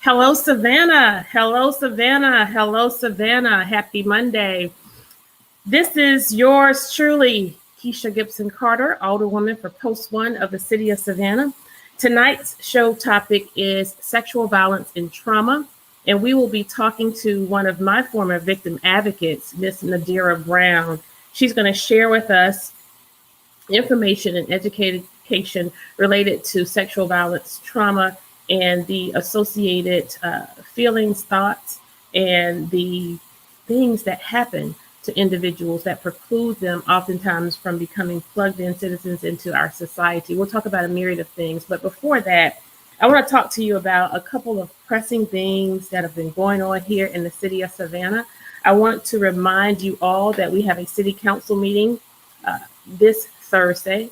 Hello, Savannah. Hello, Savannah. Hello, Savannah. Happy Monday. This is yours truly, Kesha Gibson Carter, Alderwoman for Post 1 of the City of Savannah. Tonight's show topic is sexual violence and trauma, and we will be talking to one of my former victim advocates, Miss Nadirah Brown. She's going to share with us information and education related to sexual violence, trauma, and the associated feelings, thoughts, and the things that happen to individuals that preclude them oftentimes from becoming plugged in citizens into our society. We'll talk about a myriad of things, but before that, I want to talk to you about a couple of pressing things that have been going on here in the city of Savannah. I want to remind you all that we have a city council meeting this Thursday.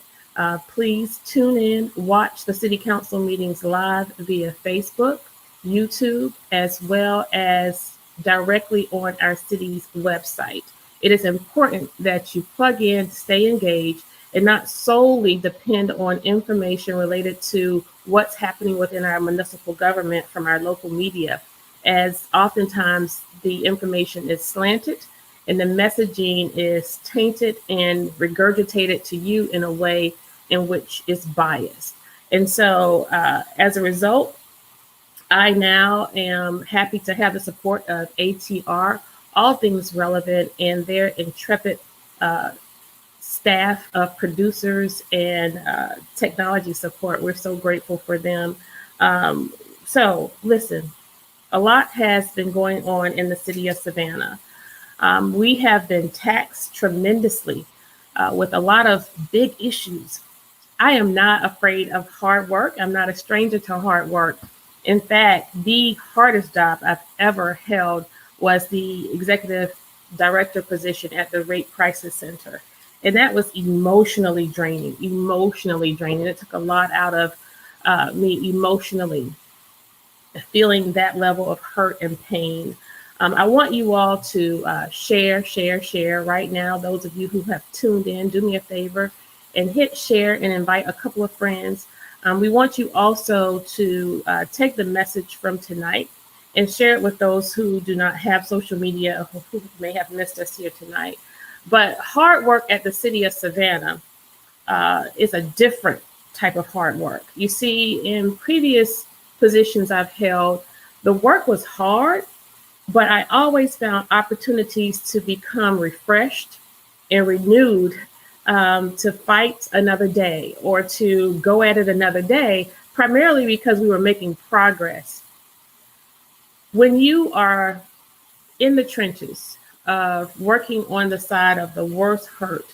Please tune in, watch the city council meetings live via Facebook, YouTube, as well as directly on our city's website. It is important that you plug in, stay engaged, and not solely depend on information related to what's happening within our municipal government from our local media, as oftentimes the information is slanted and the messaging is tainted and regurgitated to you in a way in which is biased. And so as a result, I now am happy to have the support of ATR, All Things Relevant, and their intrepid staff of producers and technology support. We're so grateful for them. So listen, a lot has been going on in the city of Savannah. We have been taxed tremendously with a lot of big issues. I am not afraid of hard work. I'm not a stranger to hard work. In fact, the hardest job I've ever held was the executive director position at the Rape Crisis Center. And that was emotionally draining. It took a lot out of me emotionally, feeling that level of hurt and pain. I want you all to share right now. Those of you who have tuned in, do me a favor and hit share and invite a couple of friends. We want you also to take the message from tonight and share it with those who do not have social media, who may have missed us here tonight. But hard work at the city of Savannah is a different type of hard work. You see, in previous positions I've held, the work was hard, but I always found opportunities to become refreshed and renewed to fight another day or to go at it another day, primarily because we were making progress. When you are in the trenches of working on the side of the worst hurt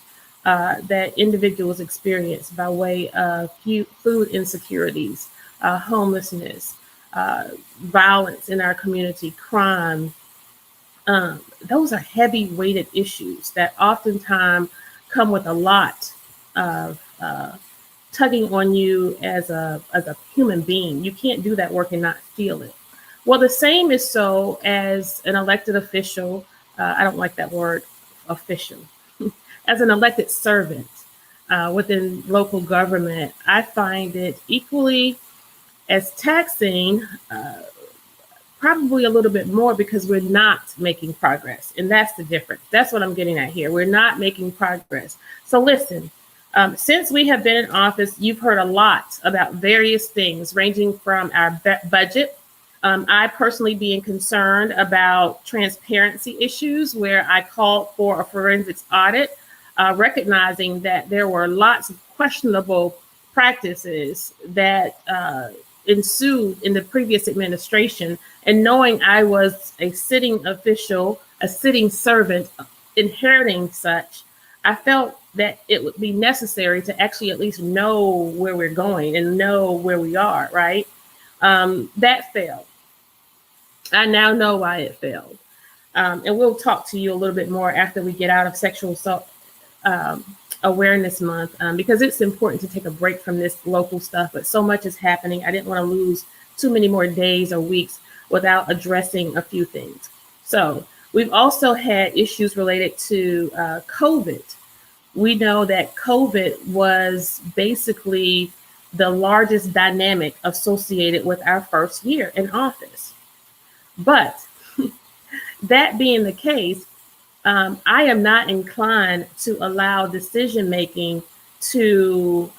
that individuals experience by way of food insecurities, homelessness, violence in our community, crime, those are heavy weighted issues that oftentimes come with a lot of tugging on you as a human being. You can't do that work and not feel it. Well, the same is so as an elected official. I don't like that word, official. As an elected servant within local government, I find it equally as taxing, probably a little bit more because we're not making progress. And that's the difference. That's what I'm getting at here. We're not making progress. So listen, since we have been in office, you've heard a lot about various things ranging from our budget. I personally being concerned about transparency issues where I called for a forensics audit, recognizing that there were lots of questionable practices that ensued in the previous administration, and knowing I was a sitting official, a sitting servant, inheriting such, I felt that it would be necessary to actually at least know where we're going and know where we are, right? That failed. I now know why it failed. And we'll talk to you a little bit more after we get out of Sexual Assault Awareness Month, because it's important to take a break from this local stuff, but so much is happening. I didn't want to lose too many more days or weeks without addressing a few things. So we've also had issues related to COVID. We know that COVID was basically the largest dynamic associated with our first year in office. But that being the case, I am not inclined to allow decision making to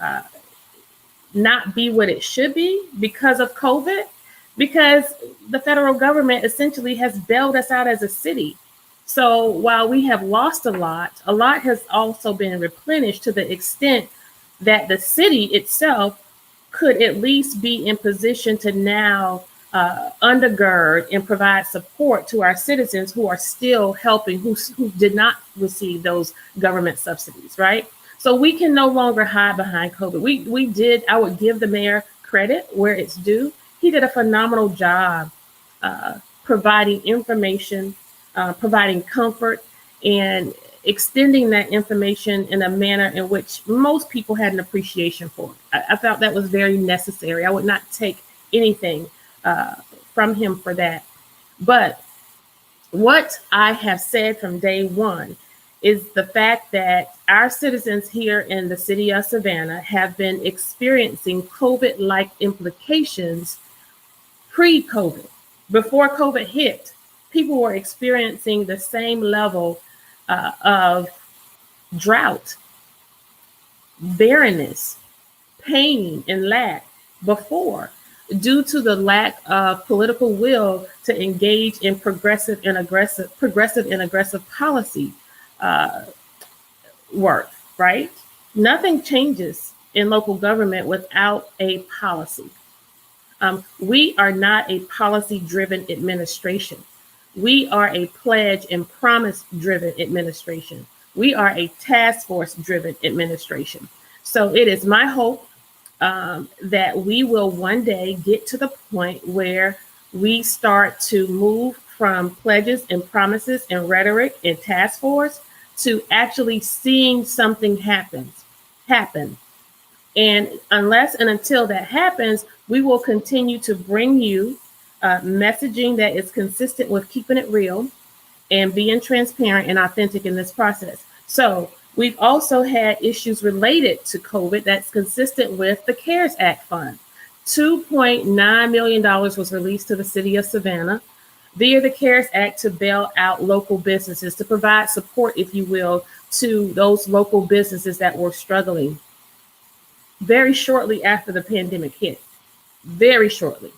not be what it should be because of COVID, because the federal government essentially has bailed us out as a city. So while we have lost a lot has also been replenished to the extent that the city itself could at least be in position to now undergird and provide support to our citizens who are still helping, who did not receive those government subsidies, right? So we can no longer hide behind COVID. I would give the mayor credit where it's due. He did a phenomenal job providing information, providing comfort, and extending that information in a manner in which most people had an appreciation for. I felt that was very necessary. I would not take anything from him for that. But what I have said from day one is the fact that our citizens here in the city of Savannah have been experiencing COVID-like implications pre-COVID. Before COVID hit, people were experiencing the same level of drought, barrenness, pain, and lack before, due to the lack of political will to engage in progressive and aggressive policy work, right? Nothing changes in local government without a policy. We are not a policy-driven administration. We are a pledge and promise-driven administration. We are a task force-driven administration. So it is my hope that we will one day get to the point where we start to move from pledges and promises and rhetoric and task force to actually seeing something happen. And unless and until that happens, we will continue to bring you messaging that is consistent with keeping it real and being transparent and authentic in this process. So we've also had issues related to COVID that's consistent with the CARES Act fund. $2.9 million was released to the city of Savannah via the CARES Act to bail out local businesses, to provide support, if you will, to those local businesses that were struggling. Very shortly after the pandemic hit, very shortly,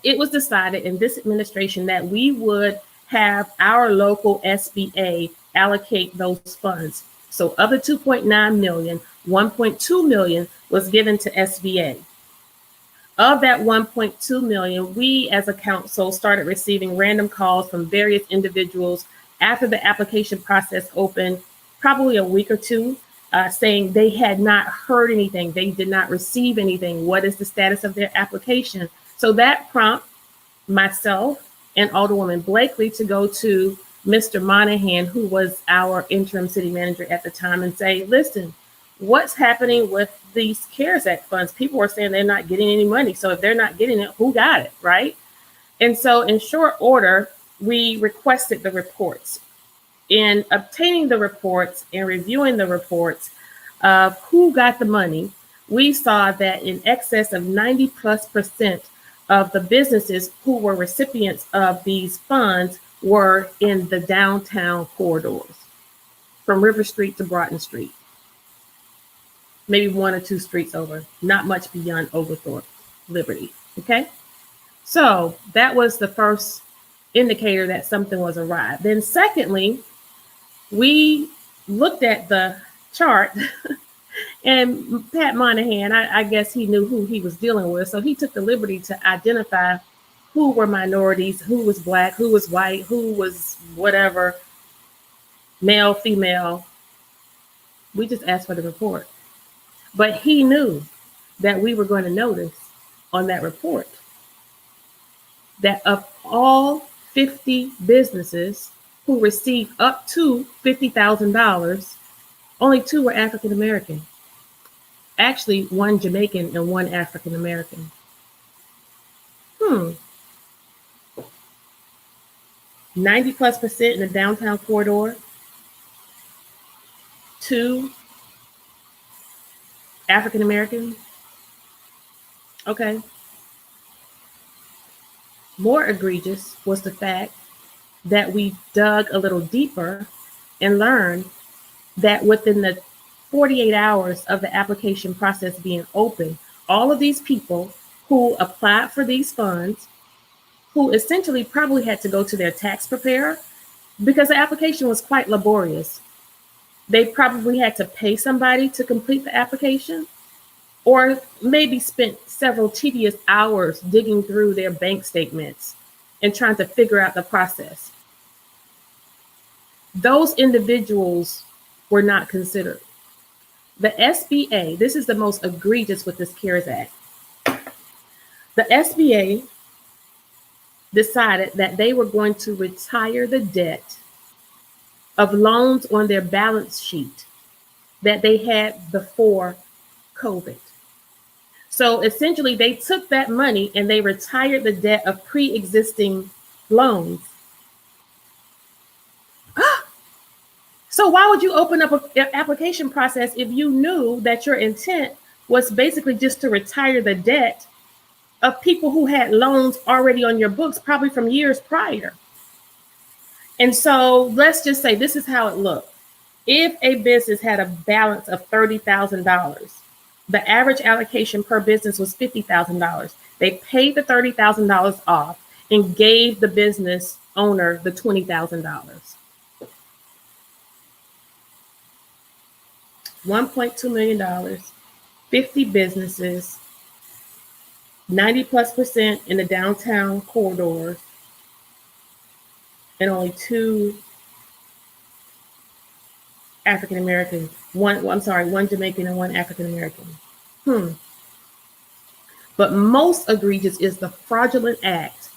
it was decided in this administration that we would have our local SBA allocate those funds. So of the 2.9 million, 1.2 million was given to SBA. Of that 1.2 million, we as a council started receiving random calls from various individuals after the application process opened, probably a week or two, saying they had not heard anything. They did not receive anything. What is the status of their application? So that prompted myself and Alderwoman Blakely to go to Mr. Monahan, who was our interim city manager at the time, and say, listen, what's happening with these CARES Act funds? People are saying they're not getting any money. So if they're not getting it, who got it, right? And so in short order, we requested the reports. In obtaining the reports and reviewing the reports of who got the money, we saw that in excess of 90+% of the businesses who were recipients of these funds were in the downtown corridors, from River Street to Broughton Street. Maybe one or two streets over, not much beyond Oglethorpe, Liberty, okay? So that was the first indicator that something was awry. Then secondly, we looked at the chart and Pat Monahan, I guess he knew who he was dealing with. So he took the liberty to identify who were minorities, who was Black, who was white, who was whatever, male, female. We just asked for the report. But he knew that we were going to notice on that report that of all 50 businesses who received up to $50,000, only 2 were African American. Actually, 1 Jamaican and 1 African American. 90+% in the downtown corridor, 2 African American. Okay. More egregious was the fact that we dug a little deeper and learned that within the 48 hours of the application process being open, all of these people who applied for these funds, who essentially probably had to go to their tax preparer because the application was quite laborious. They probably had to pay somebody to complete the application, or maybe spent several tedious hours digging through their bank statements and trying to figure out the process. Those individuals were not considered. The SBA, this is the most egregious with this CARES Act. The SBA decided that they were going to retire the debt of loans on their balance sheet that they had before COVID. So essentially, they took that money and they retired the debt of pre-existing loans. So why would you open up an application process if you knew that your intent was basically just to retire the debt of people who had loans already on your books, probably from years prior? And so let's just say this is how it looked. If a business had a balance of $30,000, the average allocation per business was $50,000. They paid the $30,000 off and gave the business owner the $20,000. $1.2 million, 50 businesses, 90+% in the downtown corridors, and only 2 African Americans. One Jamaican and 1 African American. But most egregious is the fraudulent act.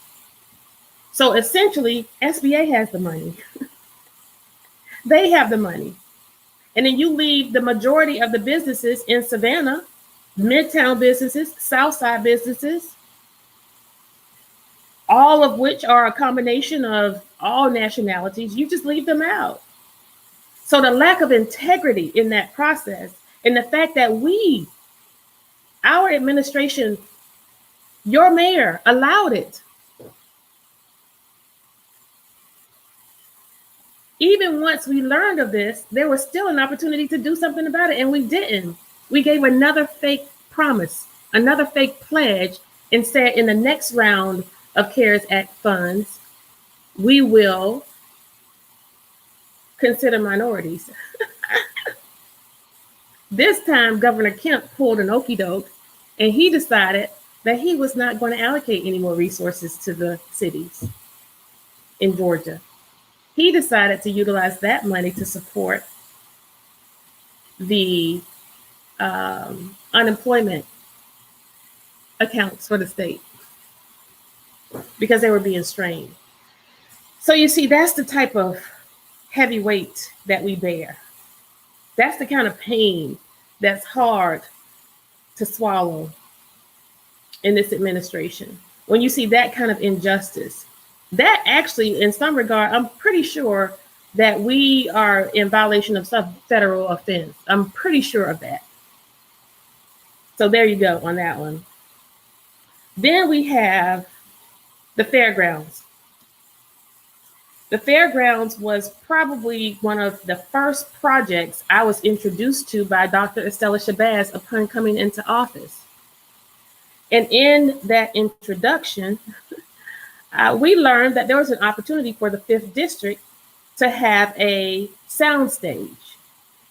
So essentially, SBA has the money. They have the money. And then you leave the majority of the businesses in Savannah, Midtown businesses, Southside businesses, all of which are a combination of all nationalities. You just leave them out. So the lack of integrity in that process, and the fact that our administration, your mayor allowed it. Even once we learned of this, there was still an opportunity to do something about it, and we didn't. We gave another fake promise, another fake pledge, and said in the next round of CARES Act funds, we will consider minorities. This time, Governor Kemp pulled an okie doke, and he decided that he was not going to allocate any more resources to the cities in Georgia. He decided to utilize that money to support the unemployment accounts for the state because they were being strained. So you see, that's the type of heavy weight that we bear. That's the kind of pain that's hard to swallow in this administration. When you see that kind of injustice, that actually, in some regard, I'm pretty sure that we are in violation of some federal offense. I'm pretty sure of that. So there you go on that one. Then we have the fairgrounds. The fairgrounds was probably one of the first projects I was introduced to by Dr. Estella Shabazz upon coming into office. And in that introduction, we learned that there was an opportunity for the 5th District to have a soundstage,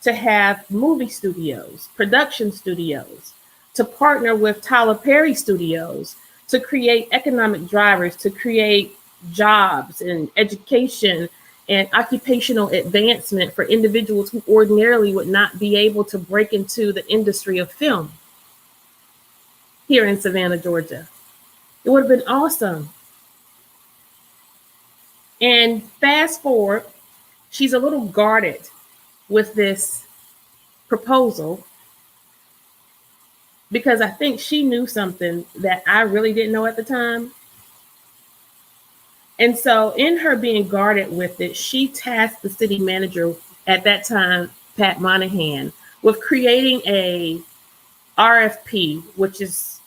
to have movie studios, production studios, to partner with Tyler Perry Studios, to create economic drivers, to create jobs and education and occupational advancement for individuals who ordinarily would not be able to break into the industry of film here in Savannah, Georgia. It would have been awesome. And fast forward, she's a little guarded with this proposal because I think she knew something that I really didn't know at the time. And so in her being guarded with it, she tasked the city manager at that time, Pat Monahan, with creating a RFP, which is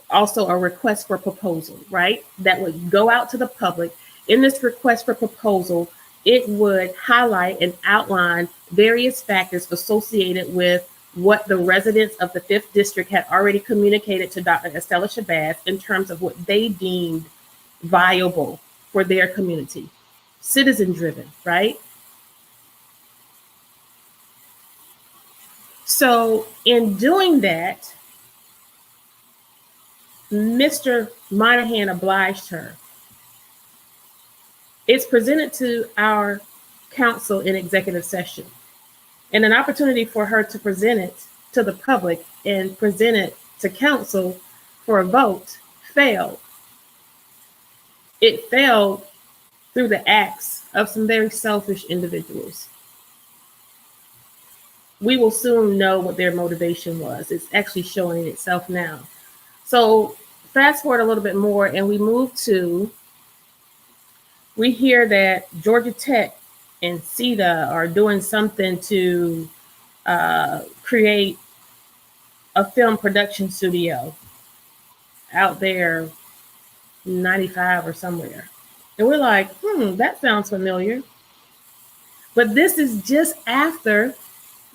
also a request for proposal, right? That would go out to the public. In this request for proposal, it would highlight and outline various factors associated with what the residents of the 5th District had already communicated to Dr. Estella Shabazz in terms of what they deemed viable for their community. Citizen driven, right? So in doing that, Mr. Monahan obliged her. It's presented to our council in executive session, and an opportunity for her to present it to the public and present it to council for a vote failed. It failed through the acts of some very selfish individuals. We will soon know what their motivation was. It's actually showing itself now. So fast forward a little bit more, and we hear that Georgia Tech and CETA are doing something to create a film production studio out there, 95 or somewhere. And we're like, that sounds familiar. But this is just after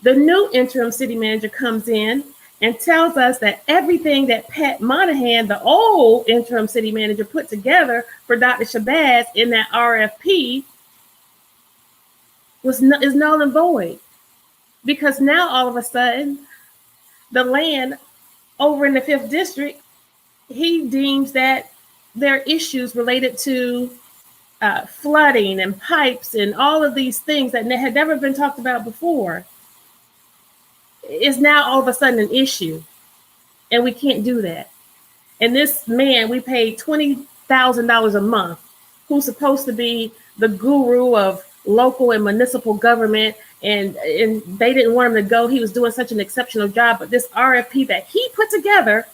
the new interim city manager comes in and tells us that everything that Pat Monahan, the old interim city manager, put together for Dr. Shabazz in that RFP is null and void. Because now all of a sudden, the land over in the 5th District, he deems that there are issues related to flooding and pipes and all of these things that had never been talked about before. Is now all of a sudden an issue, and we can't do that. And this man, we paid $20,000 a month, who's supposed to be the guru of local and municipal government, and they didn't want him to go. He was doing such an exceptional job, but this RFP that he put together,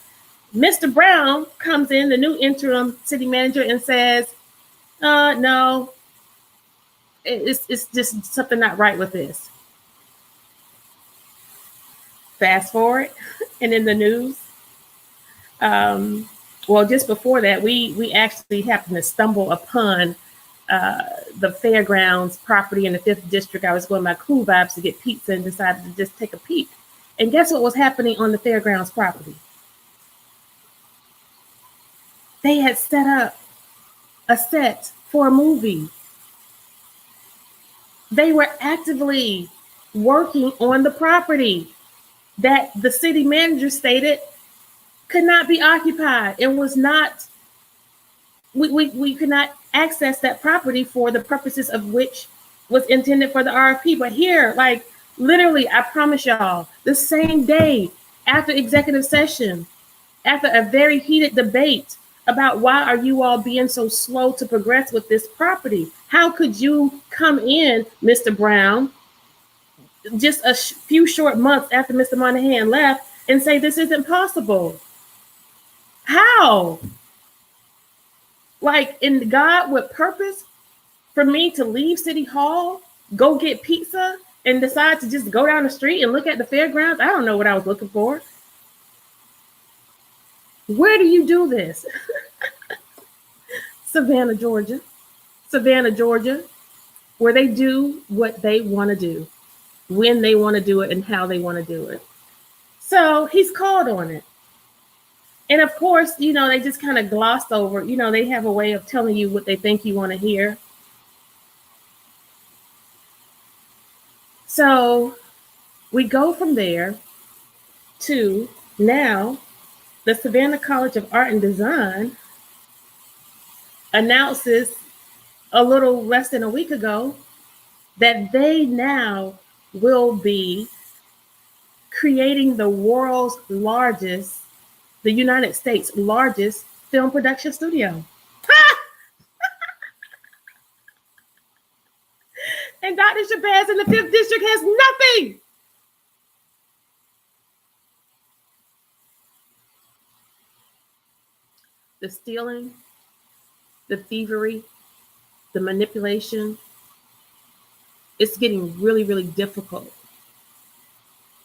Mr. Brown comes in, the new interim city manager, and says, no, it's just something not right with this. Fast forward, and in the news, well, just before that, we actually happened to stumble upon the fairgrounds property in the 5th District. I was going by Cool Vibes to get pizza and decided to just take a peek. And guess what was happening on the fairgrounds property? They had set up a set for a movie. They were actively working on the property that the city manager stated could not be occupied and was not, we could not access that property for the purposes of which was intended for the RFP. But here, like literally, I promise y'all, the same day after executive session, after a very heated debate about why are you all being so slow to progress with this property? How could you come in, Mr. Brown, just a few short months after Mr. Monahan left and say this isn't possible? How? Like, in God with purpose for me to leave City Hall, go get pizza, and decide to just go down the street and look at the fairgrounds? I don't know what I was looking for. Where do you do this? Savannah, Georgia. Savannah, Georgia, where they do what they want to do, when they want to do it, and how they want to do it. So he's called on it. And of course, they just kind of glossed over, they have a way of telling you what they think you want to hear. So we go from there to now the Savannah College of Art and Design announces a little less than a week ago that they now will be creating the United States' largest film production studio. And Dr. Shabazz in the 5th District has nothing. The stealing, the thievery, the manipulation, it's getting really, really difficult.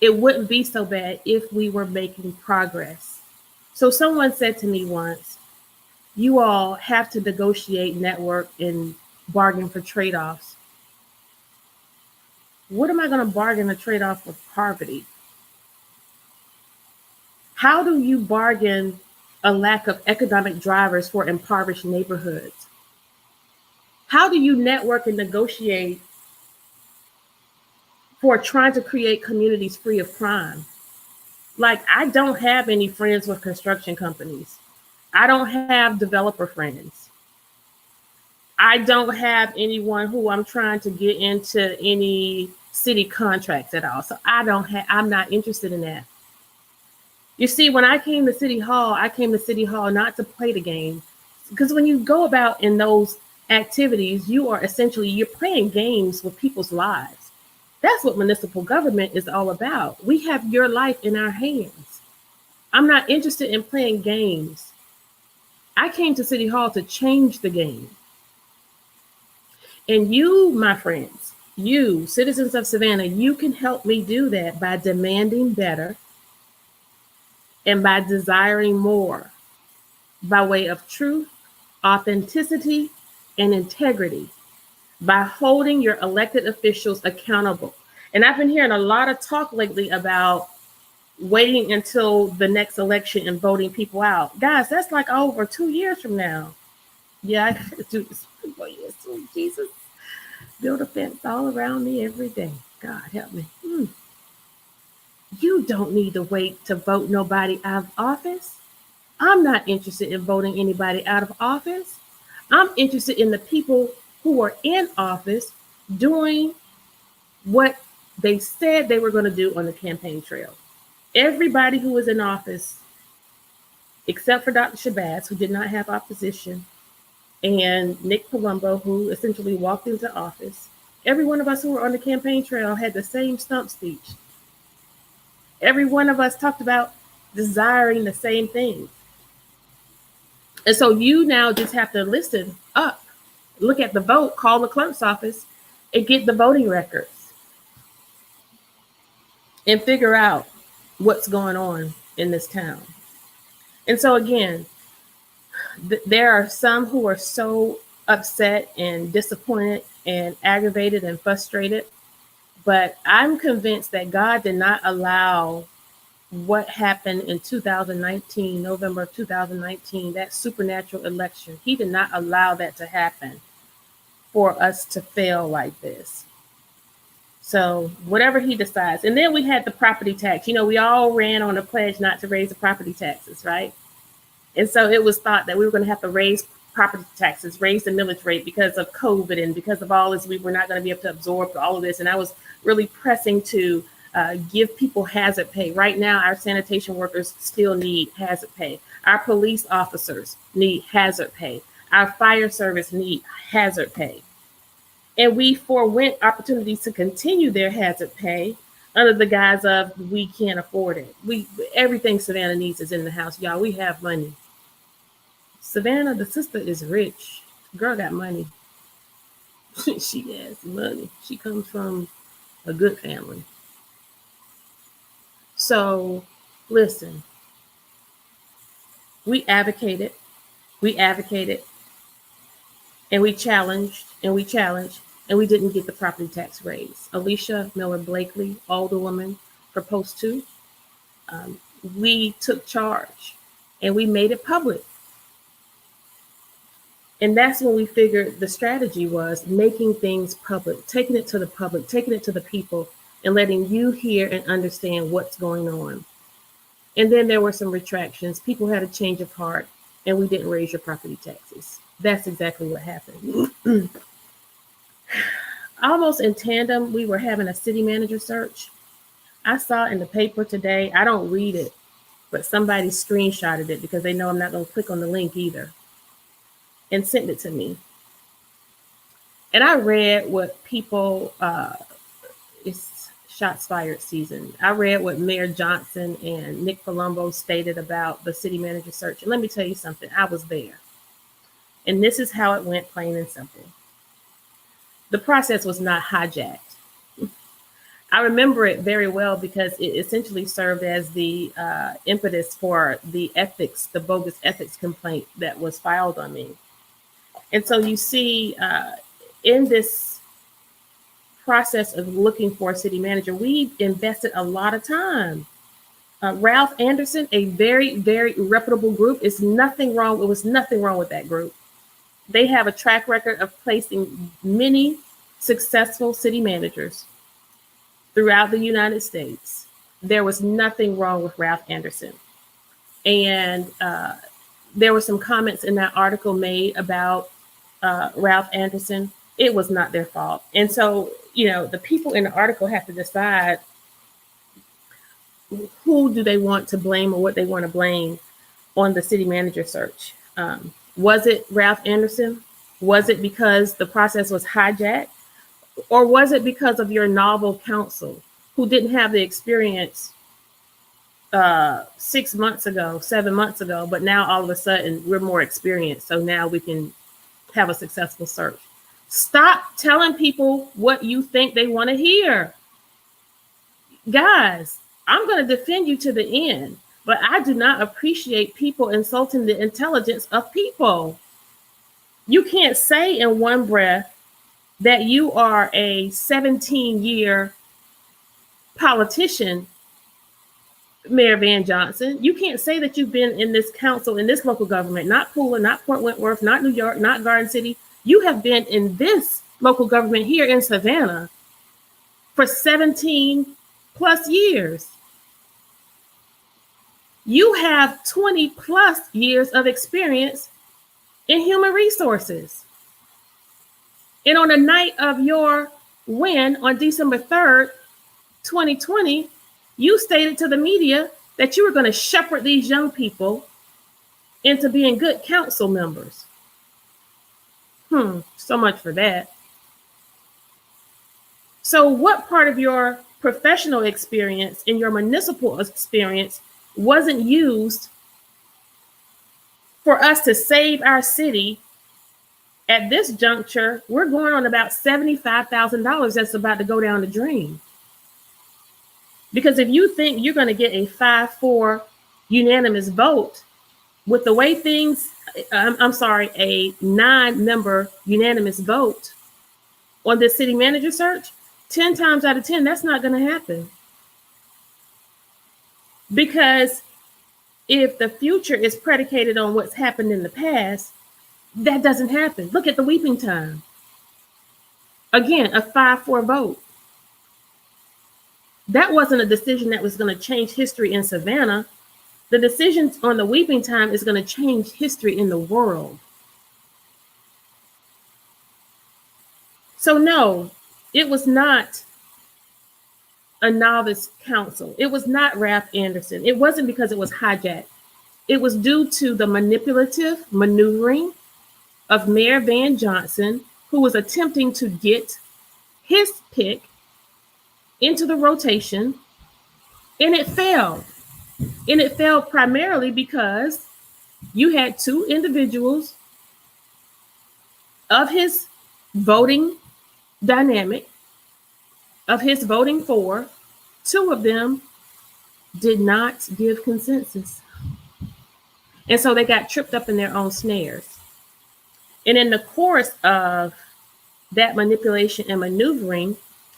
It wouldn't be so bad if we were making progress. So someone said to me once, you all have to negotiate, network, and bargain for trade-offs. What am I going to bargain a trade-off with poverty? How do you bargain a lack of economic drivers for impoverished neighborhoods? How do you network and negotiate for trying to create communities free of crime? Like, I don't have any friends with construction companies. I don't have developer friends. I don't have anyone who I'm trying to get into any city contracts at all. So I'm not interested in that. You see, when I came to City Hall, I came to City Hall not to play the game. Because when you go about in those activities, you're playing games with people's lives. That's what municipal government is all about. We have your life in our hands. I'm not interested in playing games. I came to City Hall to change the game. And you, my friends, you, citizens of Savannah, you can help me do that by demanding better and by desiring more, by way of truth, authenticity, and integrity, by holding your elected officials accountable. And I've been hearing a lot of talk lately about waiting until the next election and voting people out. Guys, that's like over 2 years from now. Yeah, I gotta do this for 4 years. Sweet Jesus. Build a fence all around me every day. God help me. You don't need to wait to vote nobody out of office. I'm not interested in voting anybody out of office. I'm interested in the people who are in office doing what they said they were going to do on the campaign trail. Everybody who was in office, except for Dr. Shabazz, who did not have opposition, and Nick Palumbo, who essentially walked into office, every one of us who were on the campaign trail had the same stump speech. Every one of us talked about desiring the same thing. And so you now just have to listen up, look at the vote, call the clerk's office, and get the voting records and figure out what's going on in this town. And so again, there are some who are so upset and disappointed and aggravated and frustrated, but I'm convinced that God did not allow what happened in 2019, November of 2019, that supernatural election. He did not allow that to happen for us to fail like this. So whatever he decides. And then we had the property tax. You know, we all ran on a pledge not to raise the property taxes, right? And so it was thought that we were going to have to raise property taxes, raise the millage rate because of COVID and because of all this, we were not going to be able to absorb all of this. And I was really pressing to give people hazard pay. Right now, our sanitation workers still need hazard pay. Our police officers need hazard pay. Our fire service need hazard pay. And we forewent opportunities to continue their hazard pay under the guise of we can't afford it. Everything Savannah needs is in the house, y'all. We have money. Savannah, the sister, is rich. Girl got money. She has money. She comes from a good family. So, listen, we advocated, and we challenged, and we didn't get the property tax raise. Alicia Miller Blakely, Alderwoman for Post 2, we took charge, and we made it public. And that's when we figured the strategy was making things public, taking it to the public, taking it to the people, and letting you hear and understand what's going on. And then there were some retractions. People had a change of heart, and we didn't raise your property taxes. That's exactly what happened. Almost in tandem, we were having a city manager search. I saw in the paper today, I don't read it, but somebody screenshotted it because they know I'm not going to click on the link either, and sent it to me. And I read what people, it's shots fired season. I read what Mayor Johnson and Nick Palumbo stated about the city manager search. And let me tell you something, I was there. And this is how it went, plain and simple. The process was not hijacked. I remember it very well because it essentially served as the impetus for the bogus ethics complaint that was filed on me. And so you see, in this process of looking for a city manager, we invested a lot of time. Ralph Anderson, a very, very reputable group, is nothing wrong. It was nothing wrong with that group. They have a track record of placing many successful city managers throughout the United States. There was nothing wrong with Ralph Anderson. And there were some comments in that article made about Ralph Anderson. It was not their fault. And so, the people in the article have to decide who do they want to blame or what they want to blame on the city manager search. Was it Ralph Anderson? Was it because the process was hijacked? Or was it because of your novel counsel who didn't have the experience 6 months ago, 7 months ago, but now all of a sudden we're more experienced. So now we can have a successful search. Stop telling people what you think they want to hear. Guys, I'm going to defend you to the end, but I do not appreciate people insulting the intelligence of people. You can't say in one breath that you are a 17-year politician, Mayor Van Johnson. You can't say that you've been in this council, in this local government, not Pooler, not Port Wentworth, not New York, not Garden City. You have been in this local government here in Savannah for 17 plus years. You have 20 plus years of experience in human resources. And on the night of your win on December 3rd, 2020, you stated to the media that you were going to shepherd these young people into being good council members. So much for that. So what part of your professional experience and your municipal experience wasn't used for us to save our city? At this juncture, we're going on about $75,000 that's about to go down the drain. Because if you think you're going to get a 5-4 unanimous vote with the way things, a 9-member unanimous vote on this city manager search, 10 times out of 10, that's not going to happen. Because if the future is predicated on what's happened in the past, that doesn't happen. Look at the weeping time. Again, a 5-4 vote. That wasn't a decision that was going to change history in Savannah. The decision on the weeping time is going to change history in the world. So no, it was not a novice council. It was not Ralph Anderson. It wasn't because it was hijacked. It was due to the manipulative maneuvering of Mayor Van Johnson, who was attempting to get his pick into the rotation, and it failed. And it failed primarily because you had two individuals of his voting dynamic, of his voting for, two of them did not give consensus. And so they got tripped up in their own snares. And in the course of that manipulation and maneuvering,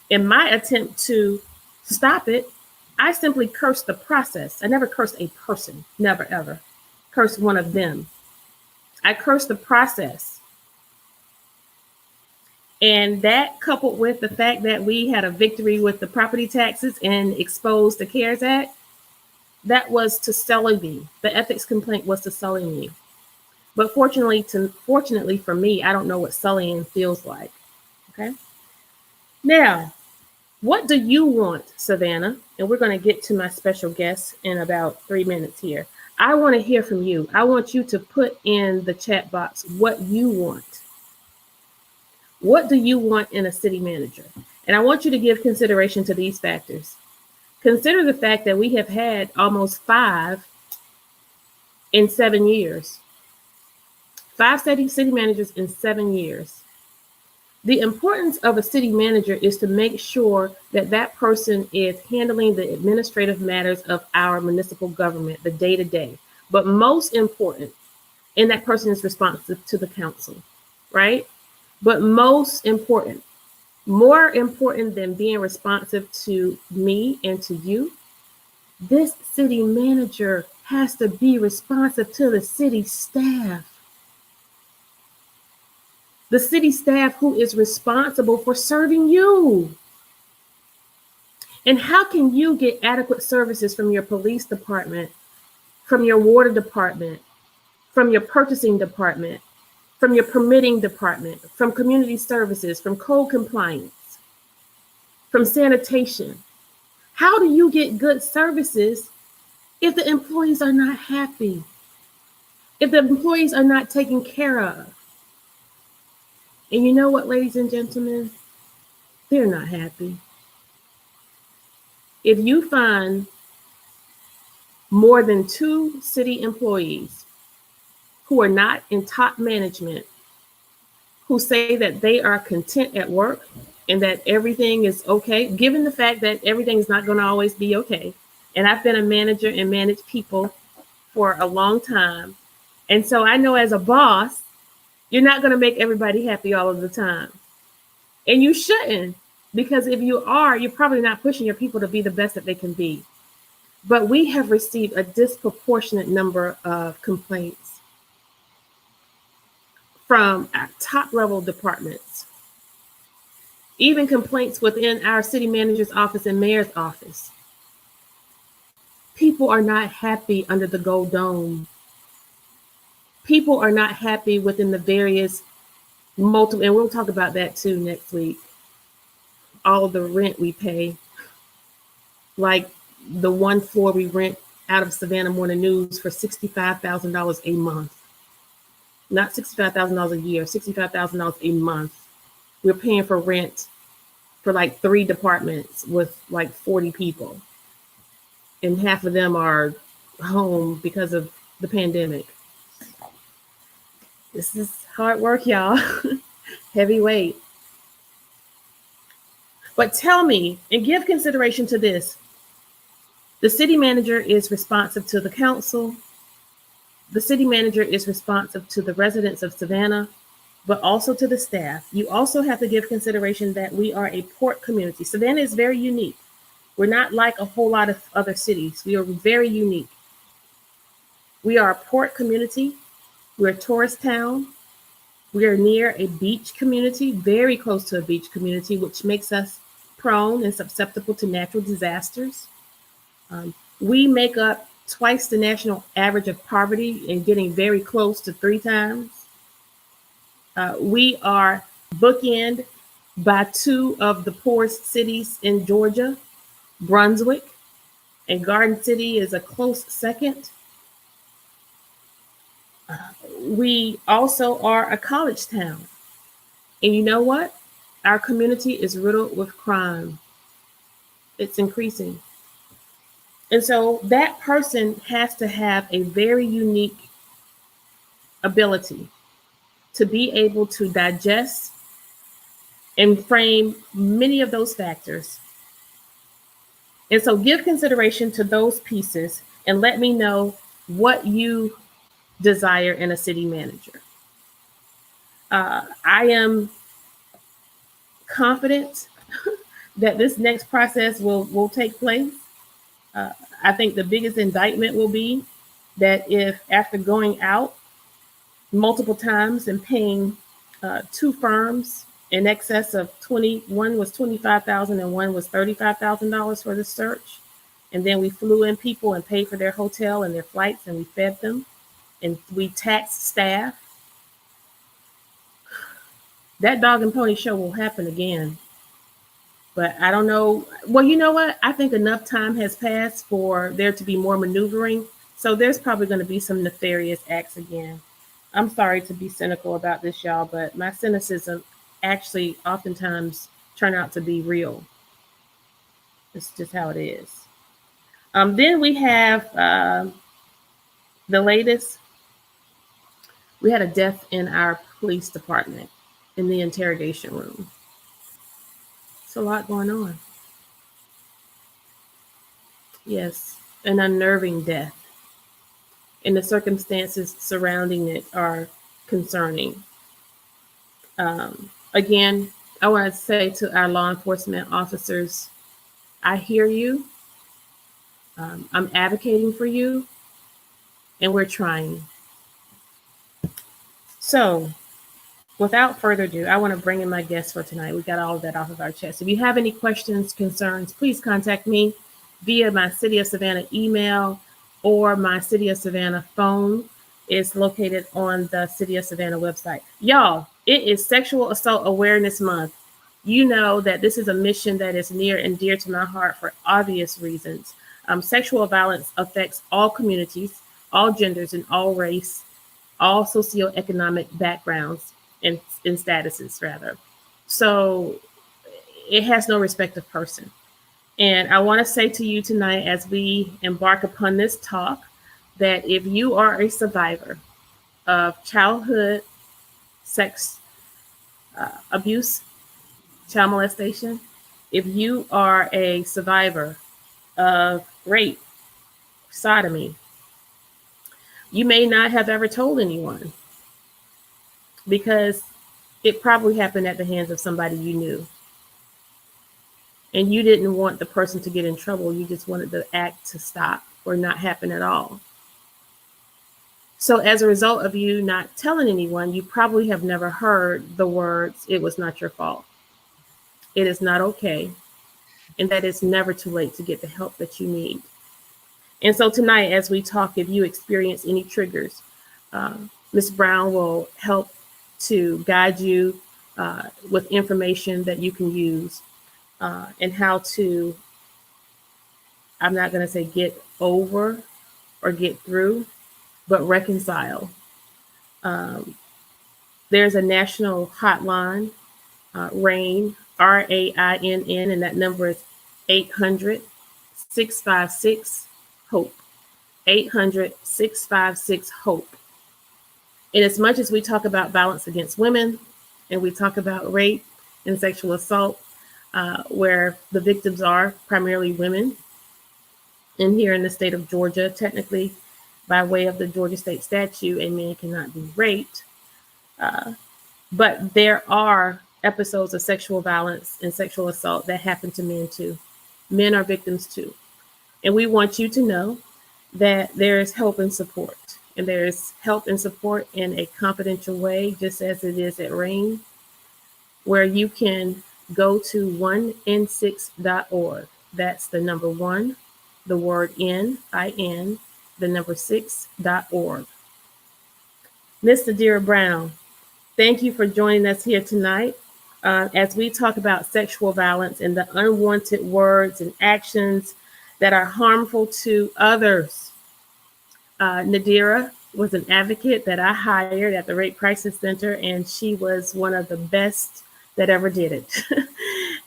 in my attempt to stop it, I simply cursed the process. I never cursed a person, never, ever. Cursed one of them. I cursed the process. And that, coupled with the fact that we had a victory with the property taxes and exposed the CARES Act, that was to sully me. The ethics complaint was to sully me. But fortunately for me, I don't know what sullying feels like. Okay. Now, what do you want, Savannah? And we're going to get to my special guest in about 3 minutes here. I want to hear from you. I want you to put in the chat box what you want. What do you want in a city manager? And I want you to give consideration to these factors. Consider the fact that we have had almost 5 in 7 years. 5 city managers in 7 years. The importance of a city manager is to make sure that that person is handling the administrative matters of our municipal government, the day to day. But most important, and that person is responsive to the council, right? But most important, more important than being responsive to me and to you, this city manager has to be responsive to the city staff. The city staff who is responsible for serving you. And how can you get adequate services from your police department, from your water department, from your purchasing department, from your permitting department, from community services, from code compliance, from sanitation? How do you get good services if the employees are not happy? If the employees are not taken care of? And you know what, ladies and gentlemen? They're not happy. If you find more than 2 city employees who are not in top management, who say that they are content at work and that everything is okay, given the fact that everything is not going to always be okay. And I've been a manager and managed people for a long time. And so I know as a boss, you're not going to make everybody happy all of the time. And you shouldn't, because if you are, you're probably not pushing your people to be the best that they can be. But we have received a disproportionate number of complaints from our top level departments, even complaints within our city manager's office and mayor's office. People are not happy under the gold dome. People are not happy within the various multiple, and we'll talk about that too next week. All of the rent we pay, like the one floor we rent out of Savannah Morning News for $65,000 a month. Not $65,000 a year, $65,000 a month. We're paying for rent for like 3 departments with like 40 people. And half of them are home because of the pandemic. This is hard work, y'all. Heavy weight. But tell me, and give consideration to this. The city manager is responsive to the council. The city manager is responsive to the residents of Savannah, but also to the staff. You also have to give consideration that we are a port community. Savannah is very unique. We're not like a whole lot of other cities. We are very unique. We are a port community. We're a tourist town. We are near a beach community, very close to a beach community, which makes us prone and susceptible to natural disasters. We make up twice the national average of poverty and getting very close to 3 times. We are bookended by 2 of the poorest cities in Georgia, Brunswick, and Garden City is a close second. We also are a college town. And you know what? Our community is riddled with crime. It's increasing. And so that person has to have a very unique ability to be able to digest and frame many of those factors. And so give consideration to those pieces and let me know what you desire in a city manager. I am confident that this next process will take place. I think the biggest indictment will be that if after going out multiple times and paying 2 firms in excess of 20, one was $25,000 and one was $35,000 for the search. And then we flew in people and paid for their hotel and their flights and we fed them and we taxed staff. That dog and pony show will happen again. But I don't know. Well, you know what? I think enough time has passed for there to be more maneuvering. So there's probably going to be some nefarious acts again. I'm sorry to be cynical about this, y'all, but my cynicism actually oftentimes turn out to be real. It's just how it is. Then we have the latest. We had a death in our police department. in the interrogation room. It's a lot going on. Yes, an unnerving death. And the circumstances surrounding it are concerning. Again, I want to say to our law enforcement officers, I hear you. I'm advocating for you, and we're trying. So, without further ado, I want to bring in my guest for tonight. We got all of that off of our chest. If you have any questions, concerns, please contact me via my City of Savannah email or my City of Savannah phone. It's located on the City of Savannah website. Y'all, it is Sexual Assault Awareness Month. You know that this is a mission that is near and dear to my heart for obvious reasons. Sexual violence affects all communities, all genders, and all race, all socioeconomic backgrounds and statuses, rather. So it has no respect of person. And I want to say to you tonight, as we embark upon this talk, that if you are a survivor of childhood sex abuse, child molestation, if you are a survivor of rape, sodomy, you may not have ever told anyone because it probably happened at the hands of somebody you knew. And you didn't want the person to get in trouble. You just wanted the act to stop or not happen at all. So as a result of you not telling anyone, you probably have never heard the words, "It was not your fault. It is not okay." And that it's never too late to get the help that you need. And so tonight, as we talk, if you experience any triggers, Ms. Brown will help to guide you with information that you can use and how to, I'm not going to say get over or get through, but reconcile. There's a national hotline, RAINN, RAINN, and that number is 800-656-HOPE. 800-656-HOPE. And as much as we talk about violence against women and we talk about rape and sexual assault, where the victims are primarily women, and here in the state of Georgia, technically by way of the Georgia state statute, a man cannot be raped. But there are episodes of sexual violence and sexual assault that happen to men too. Men are victims too. And we want you to know that there is help and support. And there is help and support in a confidential way, just as it is at RAINN, where you can go to 1in6.org. That's the number 1, the word N-I-N, the number 6.org. Miss Nadirah Brown, thank you for joining us here tonight as we talk about sexual violence and the unwanted words and actions that are harmful to others. Nadirah was an advocate that I hired at the Rape Crisis Center, and she was one of the best that ever did it.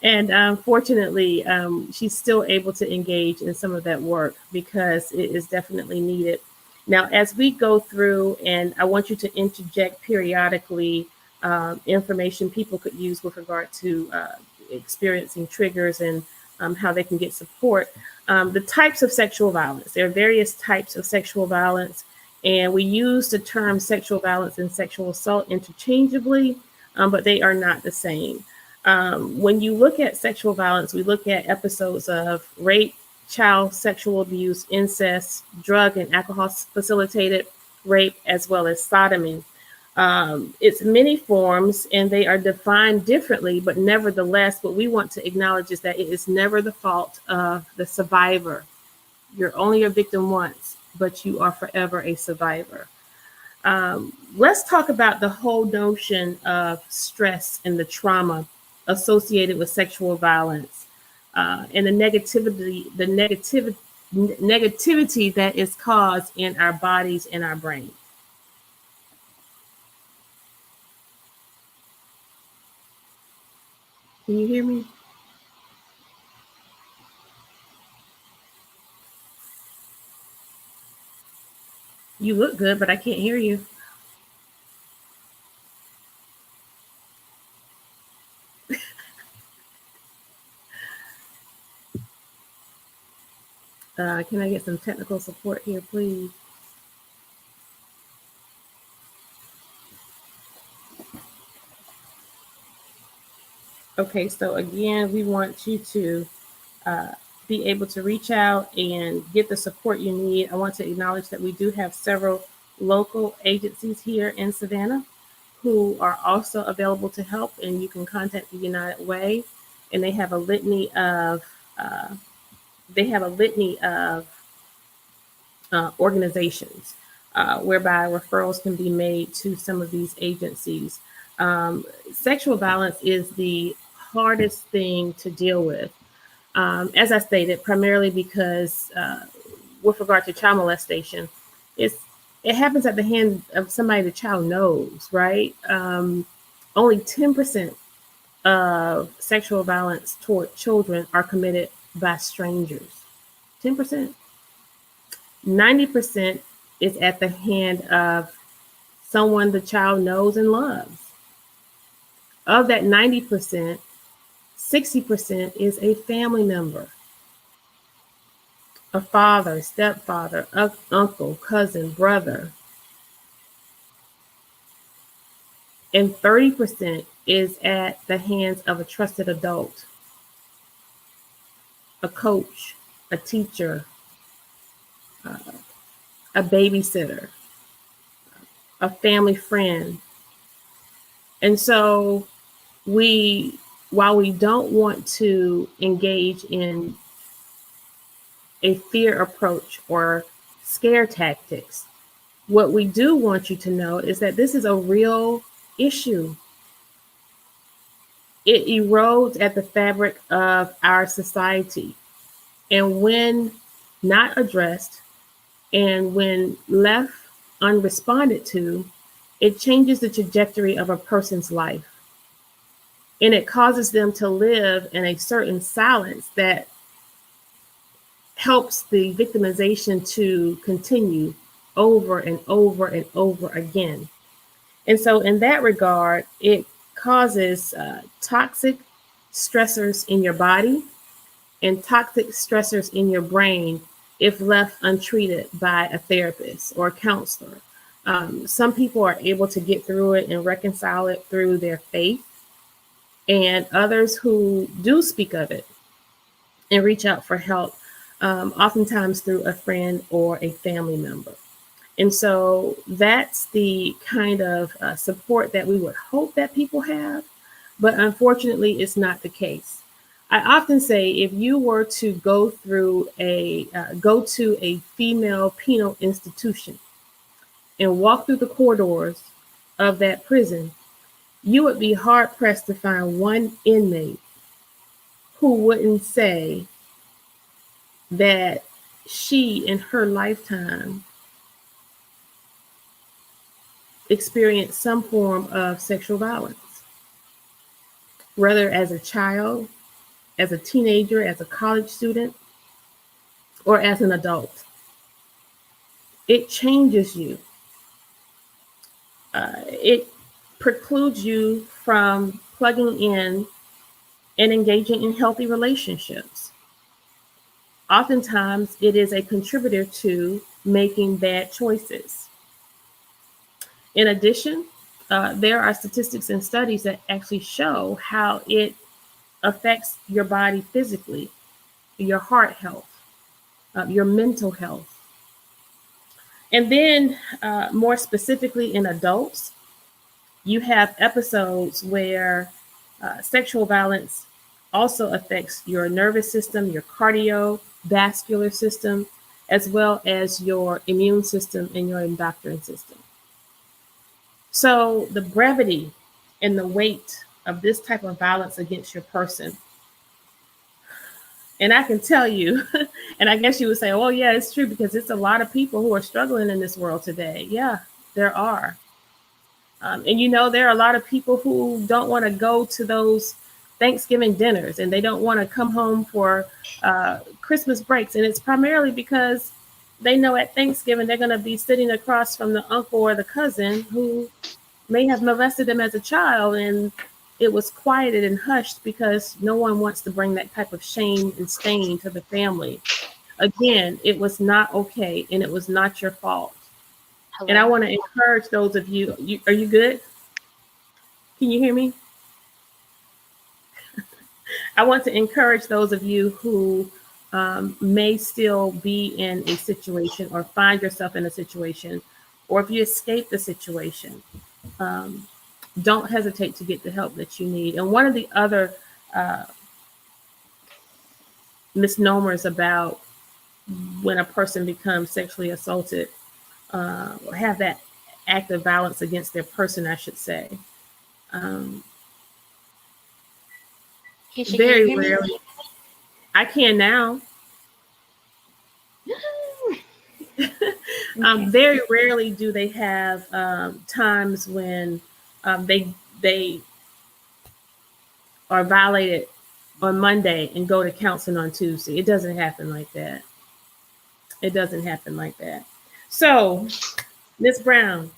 And fortunately, she's still able to engage in some of that work because it is definitely needed. Now, as we go through, and I want you to interject periodically information people could use with regard to experiencing triggers and how they can get support. The types of sexual violence. There are various types of sexual violence, and we use the term sexual violence and sexual assault interchangeably, but they are not the same. When you look at sexual violence, we look at episodes of rape, child sexual abuse, incest, drug and alcohol facilitated rape, as well as sodomy. It's many forms and they are defined differently, but nevertheless, what we want to acknowledge is that it is never the fault of the survivor. You're only a victim once, but you are forever a survivor. Let's talk about the whole notion of stress and the trauma associated with sexual violence and the negativity that is caused in our bodies and our brain. Can you hear me? You look good, but I can't hear you. Can I get some technical support here, please? Okay, so again, we want you to uh, be able to reach out and get the support you need. I want to acknowledge that we do have several local agencies here in Savannah who are also available to help, and you can contact the United Way, and they have a litany of uh, organizations whereby referrals can be made to some of these agencies. Sexual violence is the hardest thing to deal with, as I stated, primarily because with regard to child molestation, it's it happens at the hand of somebody the child knows, right? Only 10% of sexual violence toward children are committed by strangers. 10%. 90% is at the hand of someone the child knows and loves. Of that 90%, 60% is a family member, a father, stepfather, uncle, cousin, brother, and 30% is at the hands of a trusted adult, a coach, a teacher, a babysitter, a family friend. And so we, while we don't want to engage in a fear approach or scare tactics, what we do want you to know is that this is a real issue. It erodes at the fabric of our society. And when not addressed and when left unresponded to, it changes the trajectory of a person's life. And it causes them to live in a certain silence that helps the victimization to continue over and over and over again. And so, in that regard, it causes toxic stressors in your body and toxic stressors in your brain if left untreated by a therapist or a counselor. Some people are able to get through it and reconcile it through their faith, and others who do speak of it and reach out for help, oftentimes through a friend or a family member. And so that's the kind of support that we would hope that people have, but unfortunately, it's not the case. I often say if you were to go to a female penal institution and walk through the corridors of that prison, you would be hard pressed to find one inmate who wouldn't say that she in her lifetime experienced some form of sexual violence, whether as a child, as a teenager, as a college student, or as an adult. It changes you. It precludes you from plugging in and engaging in healthy relationships. Oftentimes, it is a contributor to making bad choices. In addition, there are statistics and studies that actually show how it affects your body physically, your heart health, your mental health. And then, more specifically in adults, you have episodes where sexual violence also affects your nervous system, your cardiovascular system, as well as your immune system and your endocrine system. So the brevity and the weight of this type of violence against your person, and I can tell you, and I guess you would say, oh, yeah, it's true because it's a lot of people who are struggling in this world today. Yeah, there are. And there are a lot of people who don't want to go to those Thanksgiving dinners and they don't want to come home for Christmas breaks. And it's primarily because they know at Thanksgiving they're going to be sitting across from the uncle or the cousin who may have molested them as a child. And it was quieted and hushed because no one wants to bring that type of shame and stain to the family. Again, it was not okay, and it was not your fault. And I Hello. want to encourage those of you, are you good? Can you hear me? I want to encourage those of you who may still be in a situation or find yourself in a situation, or if you escape the situation, um, don't hesitate to get the help that you need. And one of the other uh, misnomers about when a person becomes sexually assaulted, or have that act of violence against their person, I should say, um, Kesha, can you very hear me? rarely, I can now, Okay. very rarely do they have times when they are violated on Monday and go to counseling on Tuesday. It doesn't happen like that. It doesn't happen like that. So, Miss Brown,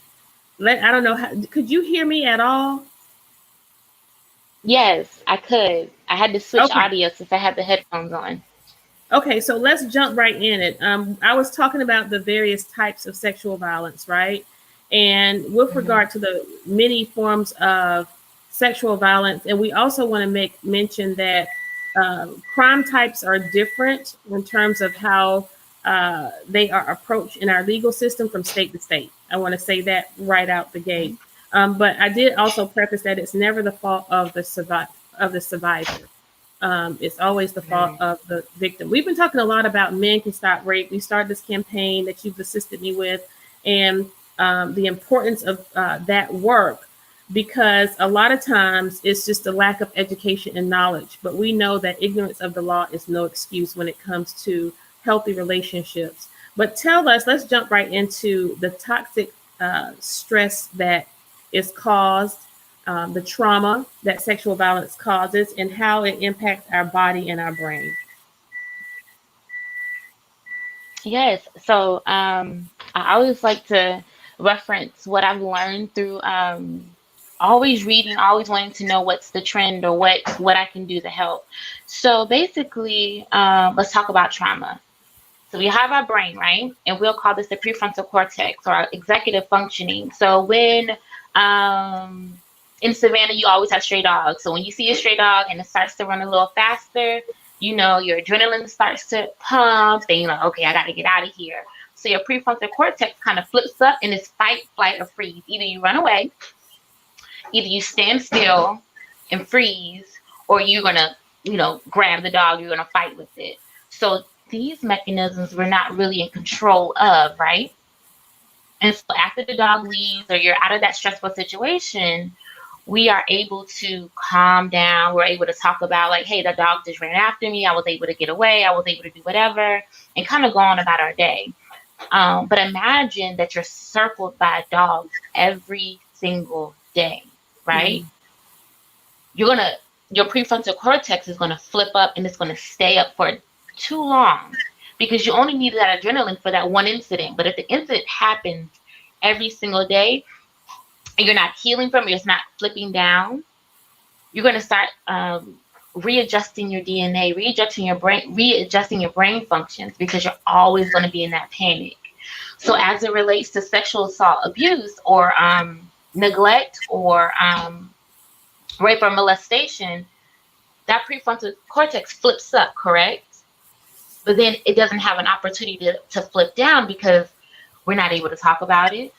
I don't know how, could you hear me at all? Yes, I could. I had to switch Okay. audio since I had the headphones on. Okay, so let's jump right in it. I was talking about the various types of sexual violence, right? And with Hmm. regard to the many forms of sexual violence, and we also want to make mention that crime types are different in terms of how they are approached in our legal system from state to state. I want to say that right out the gate. But I did also preface that it's never the fault of the survivor. It's always the fault Right. of the victim. We've been talking a lot about Men Can Stop Rape. We started this campaign that you've assisted me with, and the importance of that work, because a lot of times it's just a lack of education and knowledge. But we know that ignorance of the law is no excuse when it comes to healthy relationships. But tell us, let's jump right into the toxic stress that is caused, the trauma that sexual violence causes, and how it impacts our body and our brain. Yes. So I always like to reference what I've learned through always reading, always wanting to know what's the trend or what I can do to help. So basically, let's talk about trauma. So we have our brain, right? And we'll call this the prefrontal cortex or our executive functioning. So when um, in Savannah, you always have stray dogs. So when you see a stray dog and it starts to run a little faster, you know, your adrenaline starts to pump. Then you're like, okay, I got to get out of here. So your prefrontal cortex kind of flips up and it's fight, flight, or freeze. Either you run away, either you stand still and freeze, or you're gonna, grab the dog, you're gonna fight with it. So these mechanisms we're not really in control of, right? And so after the dog leaves or you're out of that stressful situation, we are able to calm down. We're able to talk about, like, hey, the dog just ran after me. I was able to get away. I was able to do whatever and kind of go on about our day. But imagine that you're circled by dogs every single day, right? Mm, you're gonna your prefrontal cortex is gonna flip up and it's gonna stay up for too long because you only need that adrenaline for that one incident. But if the incident happens every single day and you're not healing from it, it's not flipping down, you're gonna start readjusting your DNA, readjusting your brain functions because you're always gonna be in that panic. So as it relates to sexual assault, abuse, or neglect, or rape or molestation, that prefrontal cortex flips up, correct? But then it doesn't have an opportunity to flip down because we're not able to talk about it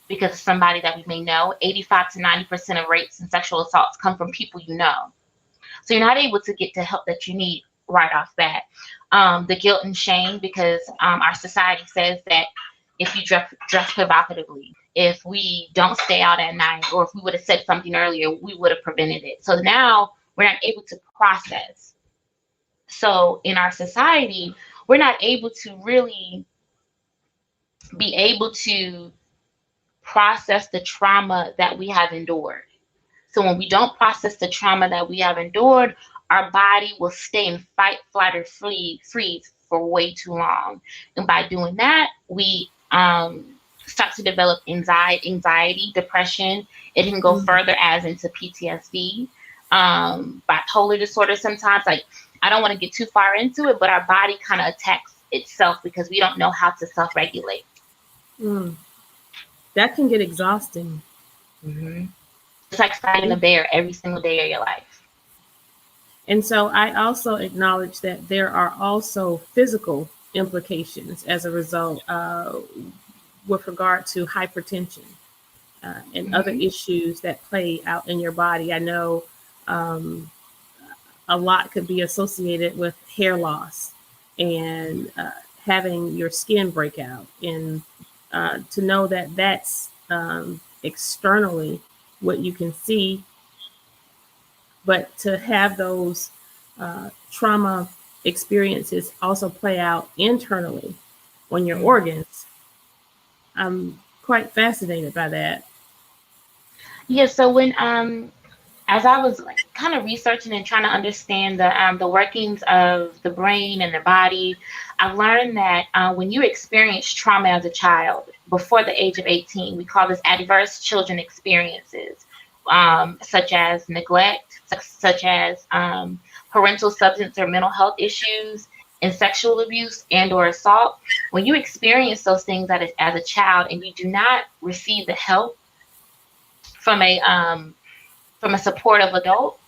because of somebody that we may know. 85 to 90% of rapes and sexual assaults come from people you know. So you're not able to get the help that you need right off bat. The guilt and shame because our society says that if you dress provocatively, if we don't stay out at night, or if we would have said something earlier, we would have prevented it. So now we're not able to process. So in our society, we're not able to really be able to process the trauma that we have endured. So when we don't process the trauma that we have endured, our body will stay in fight, flight, or freeze for way too long. And by doing that, we start to develop anxiety, depression. It can go mm, further as into PTSD, bipolar disorder sometimes. Like, I don't want to get too far into it, but our body kind of attacks itself because we don't know how to self-regulate. Mm. That can get exhausting. Mm-hmm. It's like fighting a bear every single day of your life. And so I also acknowledge that there are also physical implications as a result with regard to hypertension and other Mm-hmm. issues that play out in your body. I know um, a lot could be associated with hair loss and having your skin break out. And to know that that's externally what you can see, but to have those trauma experiences also play out internally on your Mm-hmm. organs, I'm quite fascinated by that. Yeah, so when as I was like kind of researching and trying to understand the workings of the brain and the body, I've learned that when you experience trauma as a child before the age of 18, we call this adverse children experiences, such as neglect, such as parental substance or mental health issues, and sexual abuse and or assault. When you experience those things as a child and you do not receive the help from a supportive adult,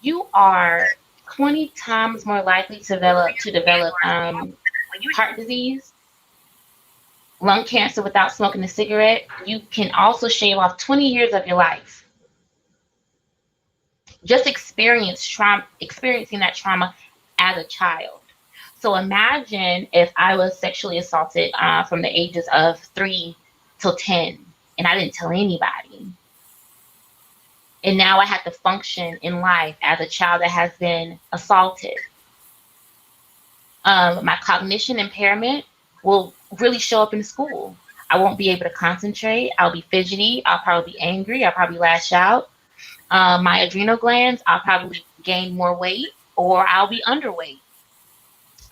you are 20 times more likely to develop heart disease, lung cancer without smoking a cigarette. You can also shave off 20 years of your life. Just experiencing that trauma as a child. So imagine if I was sexually assaulted from the ages of 3 till 10, and I didn't tell anybody. And now I have to function in life as a child that has been assaulted. My cognition impairment will really show up in school. I won't be able to concentrate. I'll be fidgety. I'll probably be angry. I'll probably lash out. My adrenal glands, I'll probably gain more weight or I'll be underweight.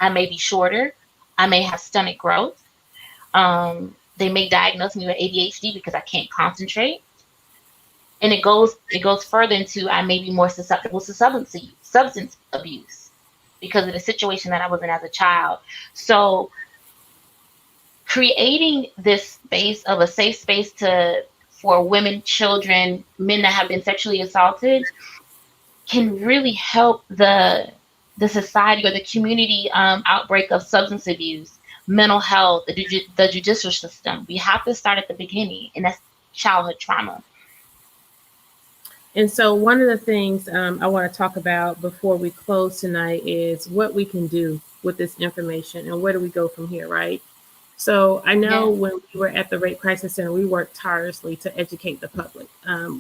I may be shorter. I may have stomach growth. They may diagnose me with ADHD because I can't concentrate. And it goes further into I may be more susceptible to substance abuse because of the situation that I was in as a child. So creating this space of a safe space to for women, children, men that have been sexually assaulted can really help the society or the community outbreak of substance abuse, mental health, the judicial system. We have to start at the beginning, and that's childhood trauma. And so, one of the things I want to talk about before we close tonight is what we can do with this information and where do we go from here, right? So, I know Yeah. when we were at the Rape Crisis Center, we worked tirelessly to educate the public.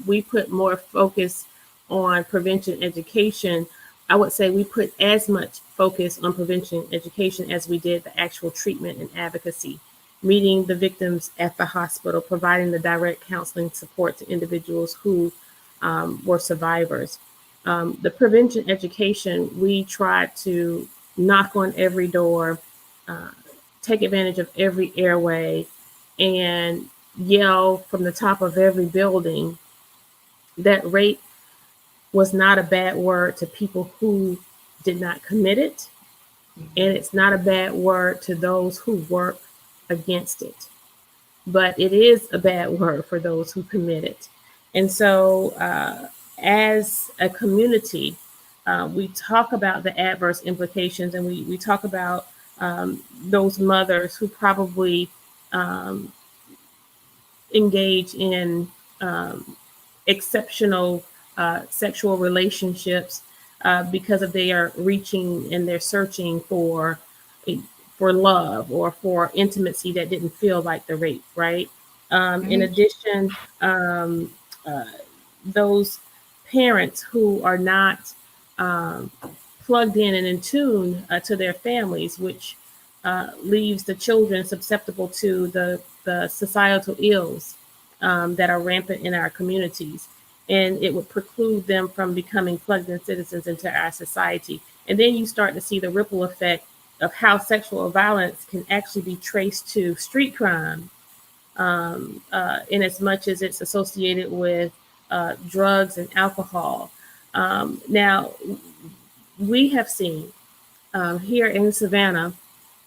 We put more focus on prevention education. I would say we put as much focus on prevention education as we did the actual treatment and advocacy, meeting the victims at the hospital, providing the direct counseling support to individuals who were survivors. The prevention education, we tried to knock on every door, uh, take advantage of every airway, and yell from the top of every building that rape was not a bad word to people who did not commit it, and it's not a bad word to those who work against it. But it is a bad word for those who commit it. And so, as a community, we talk about the adverse implications and we talk about those mothers who probably um, engage in exceptional sexual relationships because of they are reaching and they're searching for love or for intimacy that didn't feel like the rape, right? In Hmm. addition, uh, those parents who are not um, plugged in and in tune to their families, which leaves the children susceptible to the societal ills that are rampant in our communities. And it would preclude them from becoming plugged in citizens into our society. And then you start to see the ripple effect of how sexual violence can actually be traced to street crime, in as much as it's associated with drugs and alcohol. Now, we have seen here in Savannah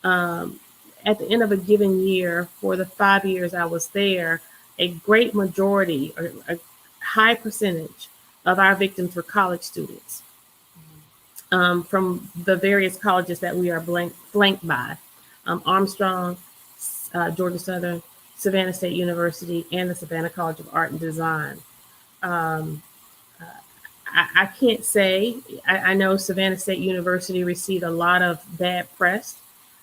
At the end of a given year, for the 5 years I was there, a great majority or a high percentage of our victims were college students from the various colleges that we are flanked by Armstrong, Georgia Southern, Savannah State University, and the Savannah College of Art and Design. Um, I can't say, I know Savannah State University received a lot of bad press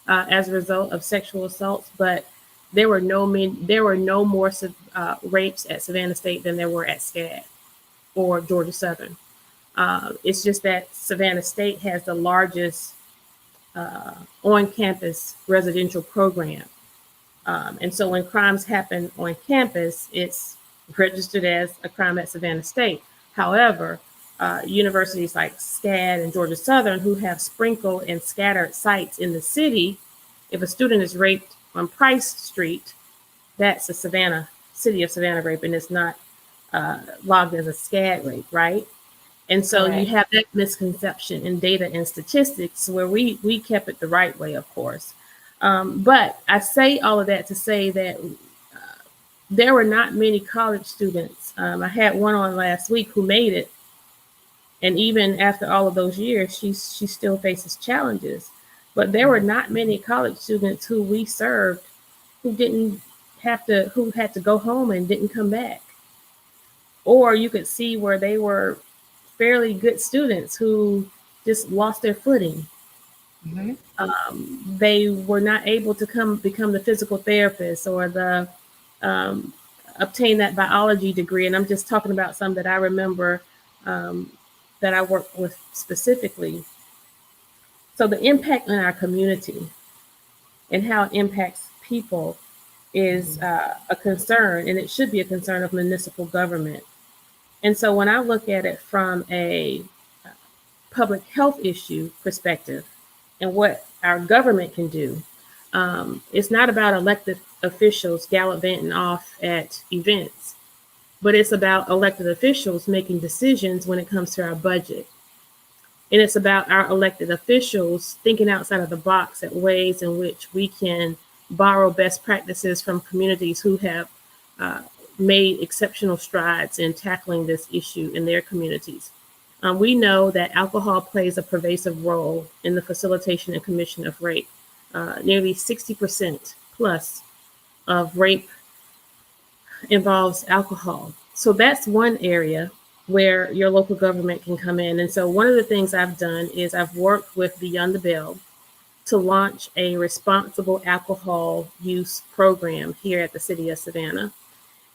as a result of sexual assaults, but there were no more rapes at Savannah State than there were at SCAD or Georgia Southern. It's just that Savannah State has the largest on-campus residential program. And so when crimes happen on campus, it's registered as a crime at Savannah State. However, universities like SCAD and Georgia Southern, who have sprinkled and scattered sites in the city, if a student is raped on Price Street, that's a city of Savannah rape, and it's not logged as a SCAD rape, right? And so you have that misconception in data and statistics where we kept it the right way, of course. But I say all of that to say that there were not many college students. I had one on last week who made it. And even after all of those years, she still faces challenges. But there were not many college students who we served who who had to go home and didn't come back. Or you could see where they were fairly good students who just lost their footing. They were not able to become the physical therapist or the obtain that biology degree. And I'm just talking about some that I remember that I work with specifically. So the impact on our community and how it impacts people is a concern, and it should be a concern of municipal government. And so when I look at it from a public health issue perspective and what our government can do, it's not about elected officials gallivanting off at events, but it's about elected officials making decisions when it comes to our budget. And it's about our elected officials thinking outside of the box at ways in which we can borrow best practices from communities who have made exceptional strides in tackling this issue in their communities. We know that alcohol plays a pervasive role in the facilitation and commission of rape. Nearly 60% plus of rape involves alcohol. So that's one area where your local government can come in. And so one of the things I've done is I've worked with Beyond the Bell to launch a responsible alcohol use program here at the city of Savannah.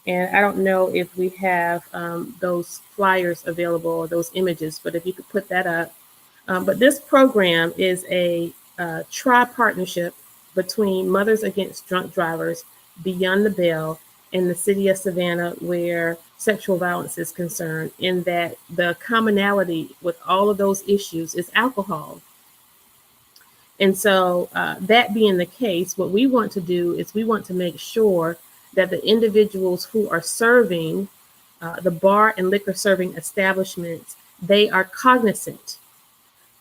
And I don't know if we have those flyers available or those images, but if you could put that up. But this program is a tri-partnership between Mothers Against Drunk Drivers, Beyond the Bell, and the city of Savannah, where sexual violence is concerned, in that the commonality with all of those issues is alcohol. And so that being the case, what we want to do is we want to make sure that the individuals who are serving the bar and liquor serving establishments, they are cognizant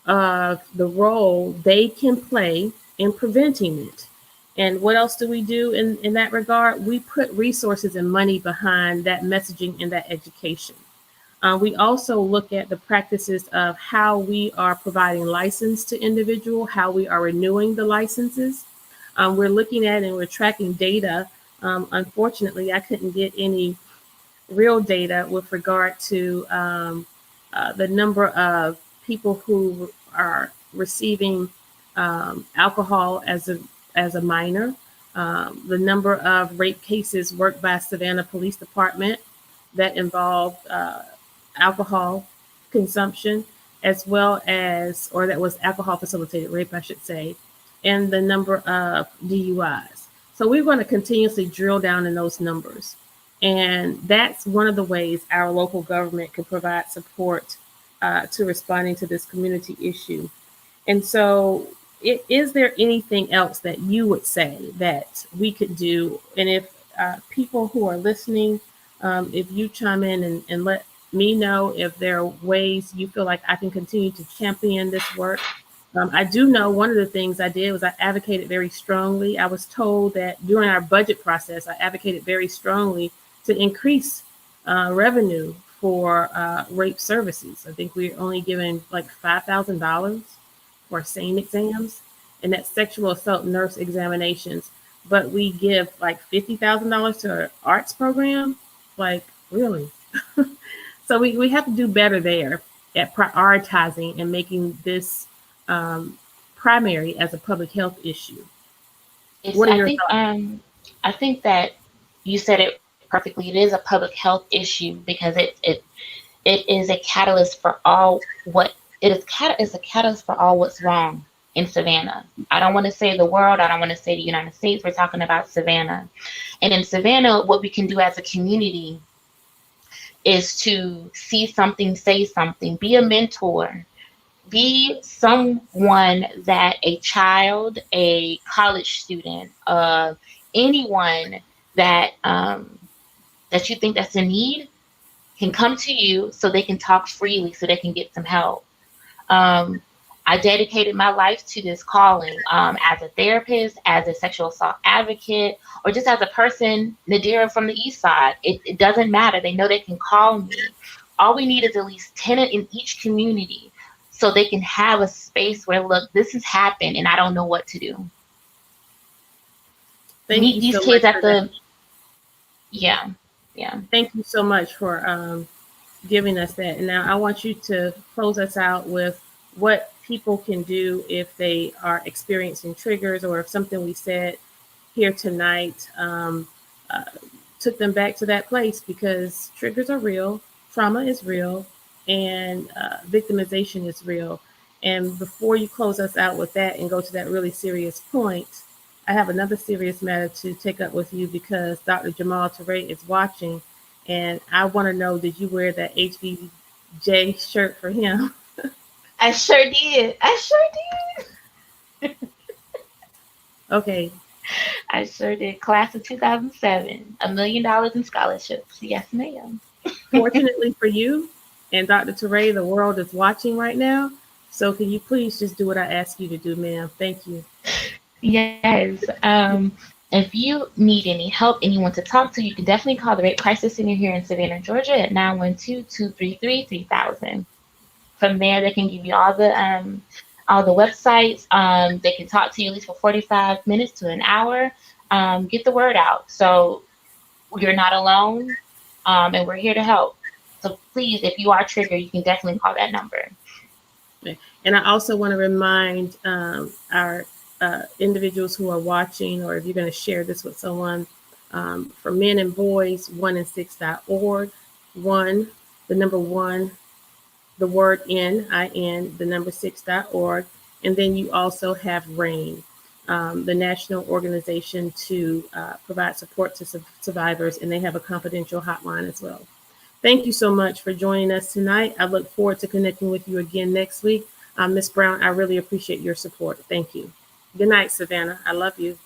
of the role they can play in preventing it. And what else do we do in that regard? We put resources and money behind that messaging and that education. We also look at the practices of how we are providing license to individual, how we are renewing the licenses. We're looking at and we're tracking data. Unfortunately, I couldn't get any real data with regard to the number of people who are receiving alcohol as a minor, the number of rape cases worked by Savannah Police Department that involved alcohol consumption, as well as, or that was alcohol facilitated rape, I should say, and the number of DUIs. So we're going to continuously drill down in those numbers. And that's one of the ways our local government can provide support to responding to this community issue. And so is there anything else that you would say that we could do? And if people who are listening, if you chime in and let me know if there are ways you feel like I can continue to champion this work. I do know one of the things I did was I advocated very strongly. I was told that during our budget process, I advocated very strongly to increase revenue for rape services. I think we're only giving like $5,000 for SANE exams and that's sexual assault nurse examinations, but we give like $50,000 to our arts program. Like, really? So we have to do better there at prioritizing and making this primary as a public health issue. It's What are your thoughts? I think that you said it perfectly. It is a public health issue because it is a catalyst for all what it's a catalyst for all what's wrong in Savannah. I don't want to say the world, I don't want to say the United States. We're talking about Savannah. And in Savannah, what we can do as a community is to see something, say something, be a mentor, be someone that a child, a college student, anyone that that you think that's in need can come to you so they can talk freely, so they can get some help. Um, I dedicated my life to this calling as a therapist, as a sexual assault advocate, or just as a person, Nadirah from the East Side. It doesn't matter. They know they can call me. All we need is at least 10 in each community so they can have a space where, look, this has happened and I don't know what to do. Thank Meet you these so kids much at for that. the, yeah, yeah. Thank you so much for giving us that. And now I want you to close us out with what people can do if they are experiencing triggers or if something we said here tonight uh, took them back to that place because triggers are real, trauma is real, and victimization is real. And before you close us out with that and go to that really serious point, I have another serious matter to take up with you because Dr. Jamal Touré is watching, and I want to know: did you wear that HBJ shirt for him? I sure did. I sure Okay, did. I sure did. Class of 2007, $1 million in scholarships. Yes, ma'am. fortunately for you and Dr. Touré, the world is watching right now. So can you please just do what I ask you to do, ma'am? Thank you. Yes. If you need any help, anyone to talk to, you can definitely call the Rape Crisis Center here in Savannah, Georgia at 912-233-3000. From there, they can give you all the websites. They can talk to you at least for 45 minutes to an hour. Get the word out. So you're not alone, and we're here to help. So please, if you are triggered, you can definitely call that number. And I also want to remind our individuals who are watching, or if you're going to share this with someone, for men and boys, 1in6.org, one, the number one, the word in, the number 6.org. And then you also have RAIN, the National Organization to provide support to survivors, and they have a confidential hotline as well. Thank you so much for joining us tonight. I look forward to connecting with you again next week. Ms. Brown, I really appreciate your support. Thank you. Good night, Savannah. I love you.